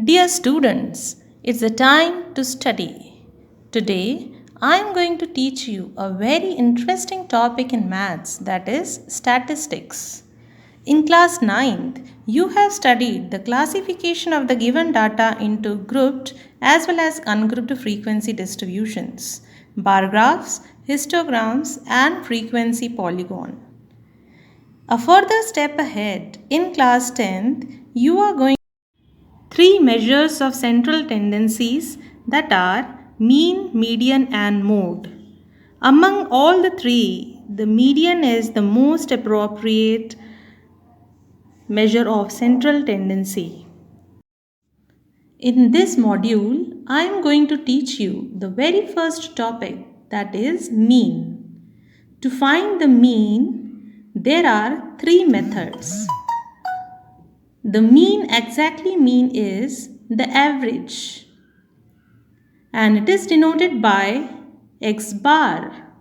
Dear students, it's the time to study. Today, I am going to teach you a very interesting topic in maths, that is statistics. In class 9th, you have studied the classification of the given data into grouped as well as ungrouped frequency distributions, bar graphs, histograms, and frequency polygon. A further step ahead, in class 10th, you are going three measures of central tendencies that are mean, median, and mode. Among all the three, the median is the most appropriate measure of central tendency. In this module, I am going to teach you the very first topic, that is mean. To find the mean, there are three methods. The mean exactly mean is the average, and it is denoted by x bar.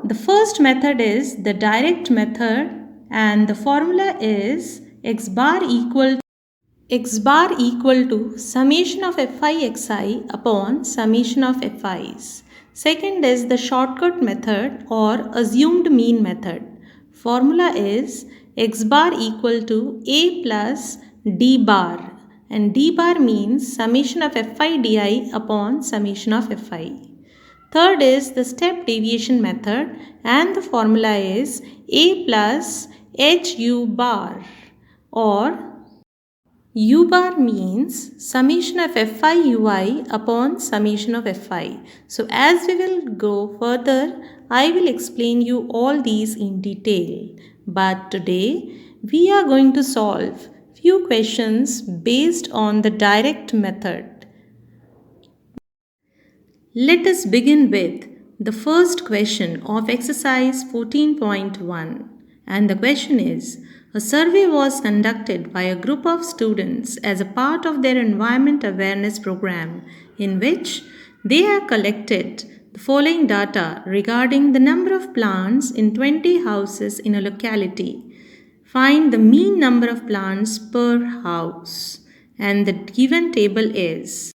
The first method is the direct method, and the formula is x bar equal to summation of fi xi upon summation of fi's. Second is the shortcut method or assumed mean method. Formula is x bar equal to a plus d bar, and d bar means summation of fi di upon summation of fi. Third is the step deviation method, and the formula is a plus hu bar, or U bar means summation of fi ui upon summation of fi. So as we will go further, I will explain you all these in detail. But today we are going to solve few questions based on the direct method. Let us begin with the first question of exercise 14.1, and the question is: a survey was conducted by a group of students as a part of their environment awareness program, in which they have collected the following data regarding the number of plants in 20 houses in a locality. Find the mean number of plants per house, and the given table is: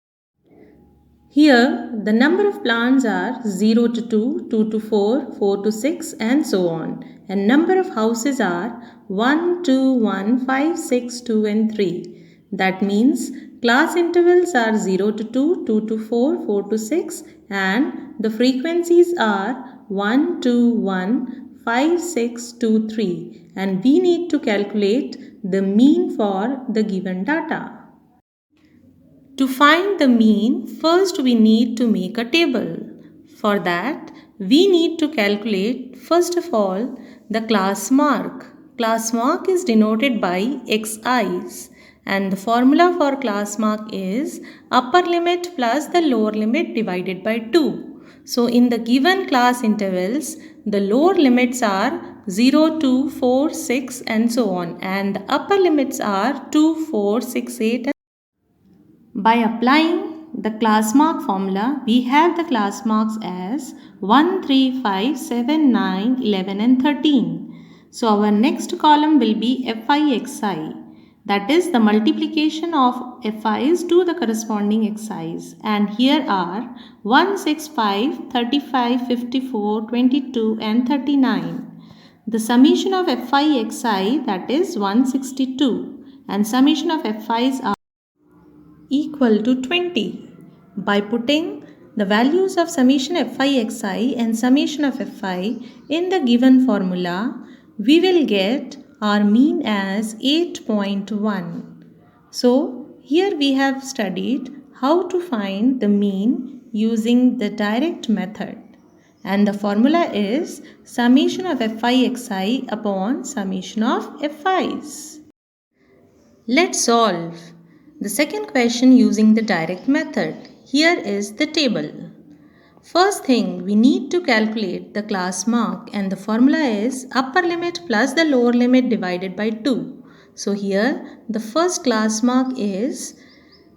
here, the number of plants are 0 to 2, 2 to 4, 4 to 6, and so on. And number of houses are 1, 2, 1, 5, 6, 2, and 3. That means class intervals are 0 to 2, 2 to 4, 4 to 6, and the frequencies are 1, 2, 1, 5, 6, 2, 3. And we need to calculate the mean for the given data. To find the mean, first we need to make a table. For that, we need to calculate first of all the class mark. Class mark is denoted by xi's, and the formula for class mark is upper limit plus the lower limit divided by 2. So in the given class intervals, the lower limits are 0, 2, 4, 6, and so on, and the upper limits are 2, 4, 6, 8. By applying the class mark formula, we have the class marks as 1, 3, 5, 7, 9, 11, and 13. So our next column will be fi xi, that is the multiplication of fi's to the corresponding xi's. And here are 1, 6, 5, 35, 54, 22, and 39. The summation of fi xi, that is 162, and summation of fi's are equal to 20. By putting the values of summation fi xi and summation of fi in the given formula, we will get our mean as 8.1. So here we have studied how to find the mean using the direct method, and the formula is summation of fi xi upon summation of fi's. Let's solve the second question using the direct method. Here is the table. First thing, we need to calculate the class mark, and the formula is upper limit plus the lower limit divided by 2. So here the first class mark is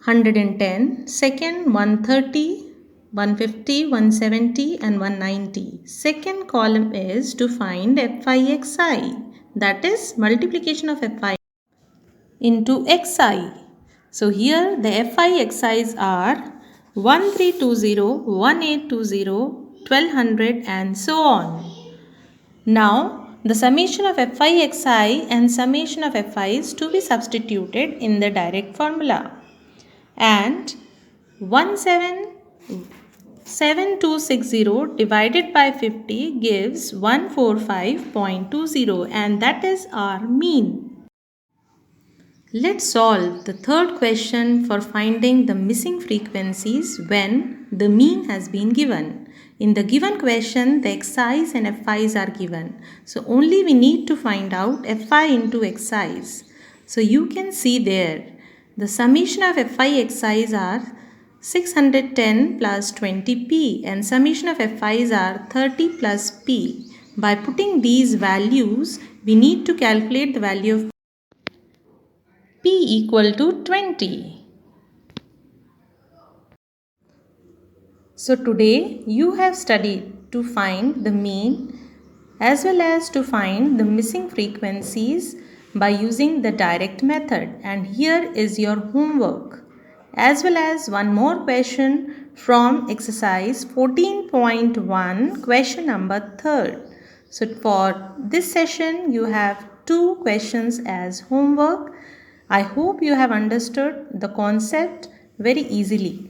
110, second 130, 150, 170, and 190. Second column is to find fi xi, that is multiplication of fi into xi. So here the FI exercise are 1320, 1820, 1200 and so on. Now the summation of FI and summation of FI is to be substituted in the direct formula, and 17260 divided by 50 gives 145.20, and that is our mean. Let's solve the third question for finding the missing frequencies when the mean has been given. In the given question, the xi's and fi's are given. So only we need to find out fi into xi's. So you can see there, the summation of fi xi's are 610 plus 20p and summation of fi's are 30 plus p. By putting these values, we need to calculate the value of p equal to 20. So today you have studied to find the mean as well as to find the missing frequencies by using the direct method, and here is your homework as well as one more question from exercise 14.1 question number 3rd. So for this session you have 2 questions as homework. I hope you have understood the concept very easily.